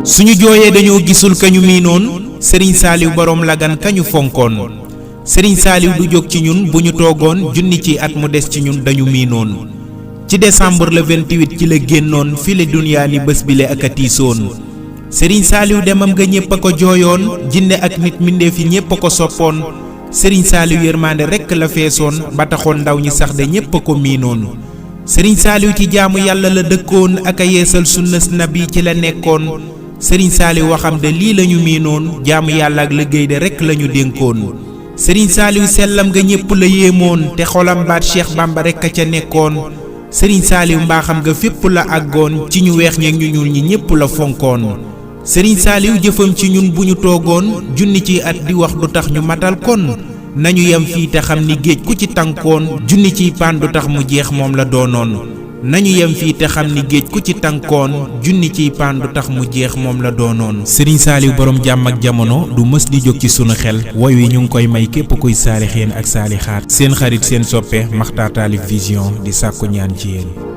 suñu jooyee dañoo gisul kañu miinoon Serigne Saliou borom lagan kañu fonkoon Serigne Saliou du jóg ci ñun bu ñu toogoon junni ci at mu des ci ñun dañu miinoon ci décembre le 28 ci la génnoon file dunyaa ni bés bile ak a tiisoon Serigne Saliou demam nga ñépp a ko jooyoon jinne ak nit mbindeef yi ñépp a ko soppoon Serigne Saliou yërmande rekk la feesoon ba taxoon ndaw ñi sax de ñépp a ko miinoon Serigne Saliou ci jaamu yàlla la dëkkoon ak a yeesal sunnas nabi ci la nekkoon Serigne Saliou waxam de lii lañu miinoon jaamu yàlla ak liggéey de rekk lañu dénkoon Serigne Saliou sellam nga ñépp la yéemoon te xolam baat Cheikh Bamba rekk a ca nekkoon Serigne Saliou mbaaxam nga fépp la àggoon ci ñu weex ñeeg ñu ñuul ñi ñépp la fonkoon Serigne Saliou jëfam ci ñun bu ñu toogoon junni ci at di wax du tax ñu matal kon nañu yem fii te xam ni géej ku ci tànkoon junni ciy paan du tax mu jeex moom la doonoon nañu yem fii te xam ni géej ku ci tànkoon junni ciy paan du tax mu jeex moom la doonoon Serigne Saliou borom jàmm ak jamono du mës di jóg ci sunu xel woy wi ñu ngi koy may képp kuy saalixeen ak saalixaat seen xarit seen soppe Makhtar Talif Vision di sàkku ñaan ci yéen